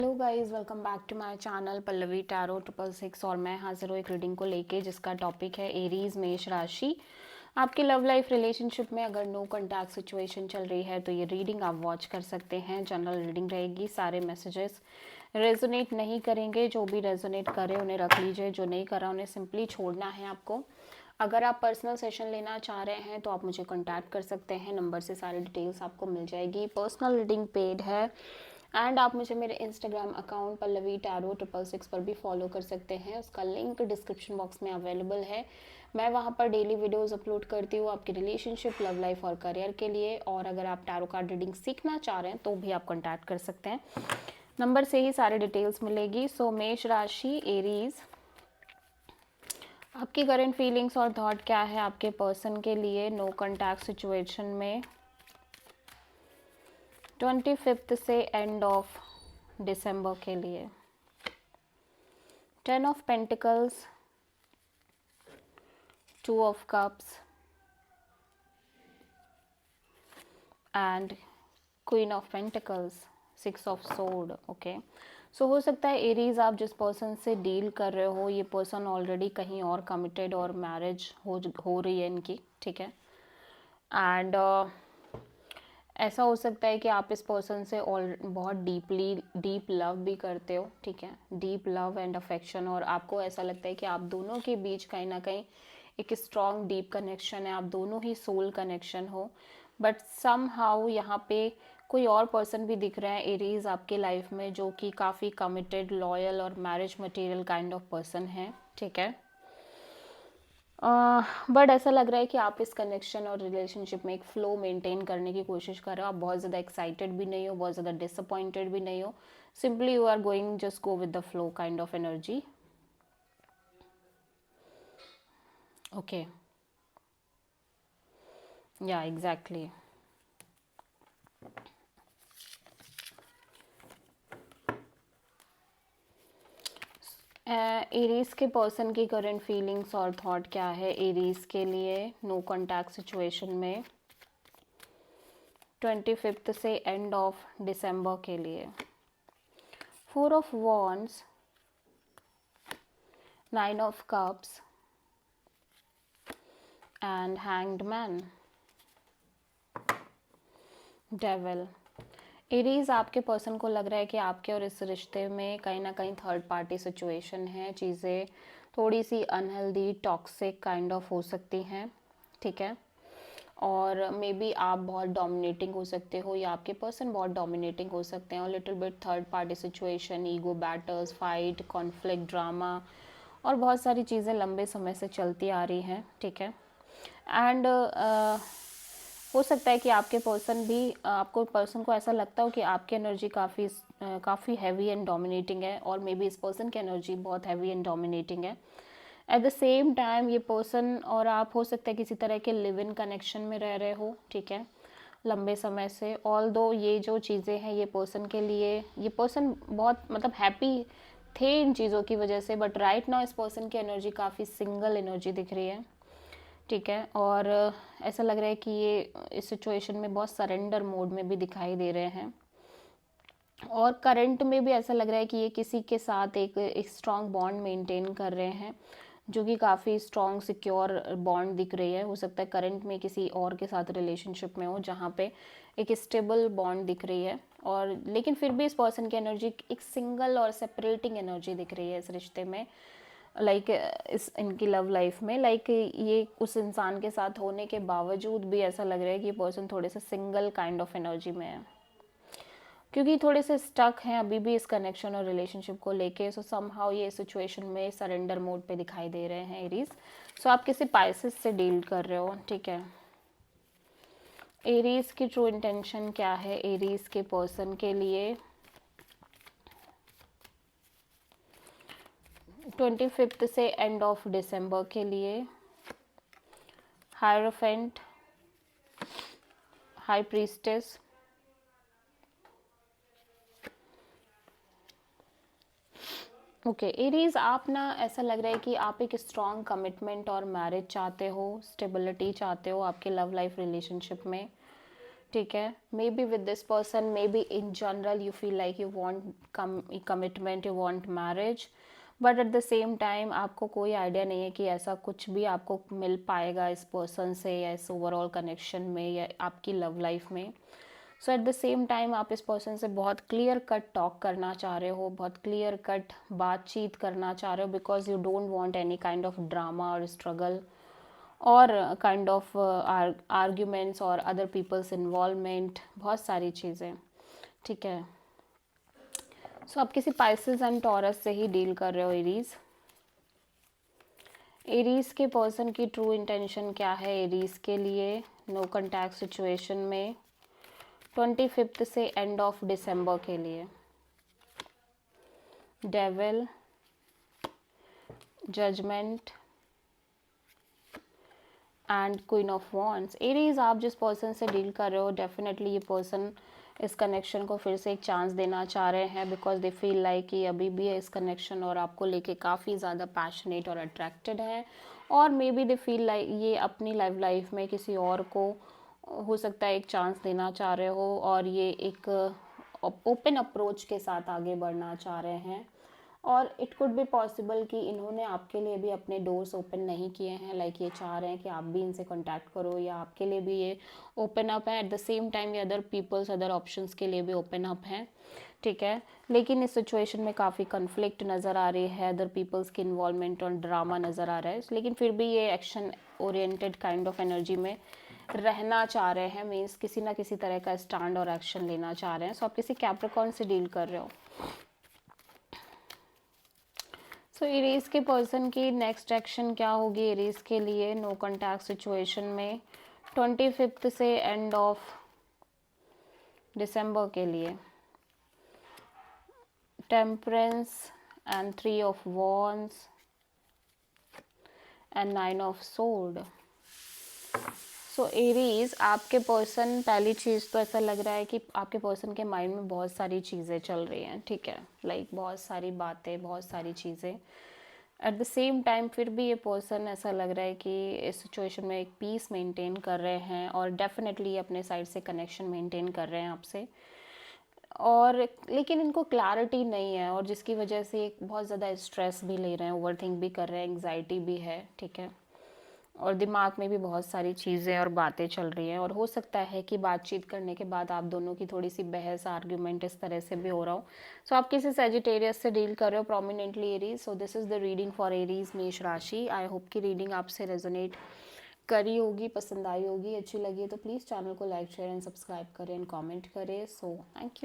Hello guys, welcome back to my channel Pallavi tarot 666 और मैं हाजिर हूँ एक रीडिंग को लेके जिसका टॉपिक है एरीज मेष राशि। आपकी लव लाइफ रिलेशनशिप में अगर नो कॉन्टैक्ट सिचुएशन चल रही है तो ये रीडिंग आप वॉच कर सकते हैं। जनरल रीडिंग रहेगी, सारे मैसेजेस रेजोनेट नहीं करेंगे। जो भी रेजोनेट करे उन्हें रख लीजिए, जो नहीं करा उन्हें सिंपली छोड़ना है आपको। अगर आप पर्सनल सेशन लेना चाह रहे हैं तो आप मुझे कॉन्टैक्ट कर सकते हैं, नंबर से सारी डिटेल्स आपको मिल जाएगी। पर्सनल रीडिंग पेड है एंड आप मुझे मेरे इंस्टाग्राम अकाउंट पल्लवी टैरो 666 पर भी फॉलो कर सकते हैं। उसका लिंक डिस्क्रिप्शन बॉक्स में अवेलेबल है। मैं वहाँ पर डेली वीडियोस अपलोड करती हूँ आपकी रिलेशनशिप, लव लाइफ और करियर के लिए। और अगर आप टैरो कार्ड रीडिंग सीखना चाह रहे हैं तो भी आप कॉन्टैक्ट कर सकते हैं, नंबर से ही सारी डिटेल्स मिलेगी। सो मेष राशि एरीज, आपकी करंट फीलिंग्स और थॉट क्या है आपके पर्सन के लिए नो कॉन्टैक्ट सिचुएशन में 25 से एंड ऑफ दिसंबर के लिए। 10 of pentacles, 2 of cups and queen of pentacles, 6 of sword. Okay, so हो सकता है एरीज आप जिस पर्सन से डील कर रहे हो ये पर्सन ऑलरेडी कहीं और कमिटेड और मैरिज हो रही है इनकी, ठीक है। एंड ऐसा हो सकता है कि आप इस पर्सन से बहुत डीप लव भी करते हो, ठीक है। डीप लव एंड अफेक्शन, और आपको ऐसा लगता है कि आप दोनों के बीच कहीं ना कहीं एक स्ट्रॉन्ग डीप कनेक्शन है, आप दोनों ही सोल कनेक्शन हो। बट सम हाउ यहाँ पे कोई और पर्सन भी दिख रहा है एरीज आपके लाइफ में जो कि काफ़ी कमिटेड, लॉयल और marriage material kind of person है, ठीक है। बट ऐसा लग रहा है कि आप इस कनेक्शन और रिलेशनशिप में एक फ्लो मेंटेन करने की कोशिश कर रहे हो। आप बहुत ज़्यादा एक्साइटेड भी नहीं हो, बहुत ज़्यादा डिसअपॉइंटेड भी नहीं हो, simply you are going just go with the flow kind of energy. Okay, या एग्जैक्टली। एरीज के पर्सन की करंट फीलिंग्स और थॉट क्या है एरीज के लिए नो कॉन्टैक्ट सिचुएशन में 25 से एंड ऑफ दिसंबर के लिए। 4 of wands, 9 of cups and hanged man, devil. Aries आपके पर्सन को लग रहा है कि आपके और इस रिश्ते में कहीं ना कहीं थर्ड पार्टी सिचुएशन है, चीज़ें थोड़ी सी अनहेल्दी, टॉक्सिक काइंड ऑफ हो सकती हैं, ठीक है। और मे बी आप बहुत डोमिनेटिंग हो सकते हो या आपके पर्सन बहुत डोमिनेटिंग हो सकते हैं, और little bit third party situation, ego battles, fight, conflict, drama और बहुत सारी चीज़ें लंबे समय से चलती आ रही हैं, ठीक है। एंड हो सकता है कि आपके पर्सन भी, आपको पर्सन को ऐसा लगता हो कि आपकी एनर्जी काफ़ी हैवी एंड डोमिनेटिंग है, और मे बी इस पर्सन की एनर्जी बहुत हैवी एंड डोमिनेटिंग है। एट द सेम टाइम ये पर्सन और आप हो सकता है किसी तरह के लिव इन कनेक्शन में रह रहे हो, ठीक है, लंबे समय से। ऑल दो ये जो चीज़ें हैं ये पर्सन के लिए, ये पर्सन बहुत मतलब हैप्पी थे इन चीज़ों की वजह से, बट राइट नाउ इस पर्सन की एनर्जी काफ़ी सिंगल एनर्जी दिख रही है, ठीक है। और ऐसा लग रहा है कि ये इस सिचुएशन में बहुत सरेंडर मोड में भी दिखाई दे रहे हैं, और करंट में भी ऐसा लग रहा है कि ये किसी के साथ एक स्ट्रॉन्ग बॉन्ड मेंटेन कर रहे हैं जो कि काफ़ी स्ट्रॉन्ग सिक्योर बॉन्ड दिख रही है। हो सकता है करंट में किसी और के साथ रिलेशनशिप में हो जहाँ पे एक स्टेबल बॉन्ड दिख रही है, और लेकिन फिर भी इस पर्सन की एनर्जी एक सिंगल और सेपरेटिंग एनर्जी दिख रही है इस रिश्ते में, लाइक इस इनकी लव लाइफ में। लाइक ये उस इंसान के साथ होने के बावजूद भी ऐसा लग रहा है कि ये पर्सन थोड़े से सिंगल काइंड ऑफ एनर्जी में है, क्योंकि थोड़े से स्टक हैं अभी भी इस कनेक्शन और रिलेशनशिप को लेके। सो समहाउ ये सिचुएशन में सरेंडर मोड पे दिखाई दे रहे हैं एरीज। सो आप किसी पाइसेस से डील कर रहे हो, ठीक है। एरीज की ट्रू इंटेंशन क्या है एरीज के पर्सन के लिए 25 से एंड ऑफ दिसंबर के लिए। Hierophant, high priestess, okay Aries, आप ना ऐसा लग रहा है कि आप एक स्ट्रॉन्ग कमिटमेंट और मैरिज चाहते हो, स्टेबिलिटी चाहते हो आपके लव लाइफ रिलेशनशिप में, ठीक है, may be with this person, may be in general you feel like you want commitment, you want marriage, but at the same time आपको कोई आइडिया नहीं है कि ऐसा कुछ भी आपको मिल पाएगा इस पर्सन से या इस ओवरऑल कनेक्शन में या आपकी लव लाइफ में। सो एट द सेम टाइम आप इस पर्सन से बहुत क्लियर कट टॉक करना चाह रहे हो, बहुत क्लियर कट बातचीत करना चाह रहे हो, because you don't want any kind of drama और स्ट्रगल और काइंड ऑफ आर्ग्यूमेंट्स और अदर पीपल्स इन्वॉल्वमेंट, बहुत सारी चीज़ें। ठीक है, सो आप किसी पाइसेस एंड टॉरस से ही डील कर रहे हो एरीज। एरीज के पर्सन की ट्रू इंटेंशन क्या है एरीज के लिए नो कॉन्टैक्ट सिचुएशन में 25 से एंड ऑफ दिसंबर के लिए? Devil, judgement and queen of wands. Aries, आप जिस पर्सन से डील कर रहे हो, डेफिनेटली ये पर्सन इस कनेक्शन को फिर से एक चांस देना चाह रहे हैं, बिकॉज दे फील लाइक कि अभी भी है इस कनेक्शन और आपको लेके काफ़ी ज़्यादा पैशनेट और अट्रैक्टेड है, और may be they feel like ये अपनी लाइफ में किसी और को हो सकता है एक चांस देना चाह रहे हो, और ये एक ओपन अप्रोच के साथ आगे बढ़ना चाह रहे हैं। और इट कुड बी पॉसिबल कि इन्होंने आपके लिए भी अपने डोर्स ओपन नहीं किए हैं, लाइक ये चाह रहे हैं कि आप भी इनसे कांटेक्ट करो, या आपके लिए भी ये ओपन अप है। एट द सेम टाइम ये अदर पीपल्स, अदर ऑप्शंस के लिए भी ओपन अप हैं। ठीक है, लेकिन इस सिचुएशन में काफ़ी कन्फ्लिक्ट नज़र आ रही है, अदर पीपल्स की इन्वॉल्वमेंट और ड्रामा नज़र आ रहा है, लेकिन फिर भी ये action oriented kind of energy में रहना चाह रहे हैं, मीन्स किसी ना किसी तरह का स्टैंड और एक्शन लेना चाह रहे हैं। सो आप किसी कैप्रिकॉर्न से डील कर रहे हो। सो एरीज के पर्सन की नेक्स्ट एक्शन क्या होगी एरीज के लिए नो कॉन्टैक्ट सिचुएशन में 25 से एंड ऑफ दिसंबर के लिए? Temperance and 3 of wands and 9 of sword. So Aries, आपके पर्सन, पहली चीज़ तो ऐसा लग रहा है कि आपके पर्सन के माइंड में बहुत सारी चीज़ें चल रही हैं। ठीक है, लाइक बहुत सारी बातें, बहुत सारी चीज़ें। एट द सेम टाइम फिर भी ये पर्सन ऐसा लग रहा है कि इस सिचुएशन में एक पीस मेंटेन कर रहे हैं, और डेफिनेटली अपने साइड से कनेक्शन मेंटेन कर रहे हैं आपसे, और लेकिन इनको क्लैरिटी नहीं है, और जिसकी वजह से एक बहुत ज़्यादा स्ट्रेस भी ले रहे हैं, ओवरथिंक भी कर रहे हैं, एंग्जाइटी भी है। ठीक है, और दिमाग में भी बहुत सारी चीज़ें और बातें चल रही हैं, और हो सकता है कि बातचीत करने के बाद आप दोनों की थोड़ी सी बहस, आर्ग्यूमेंट इस तरह से भी हो रहा हो। सो आप किसी सेजिटेरियस से डील कर रहे हो, prominently Aries. So this is the reading for Aries मेष राशि। आई होप कि रीडिंग आपसे रेजोनेट करी होगी, पसंद आई होगी, अच्छी लगी है तो प्लीज़ चैनल को लाइक, शेयर एंड सब्सक्राइब करें एंड कॉमेंट करें। So thank you.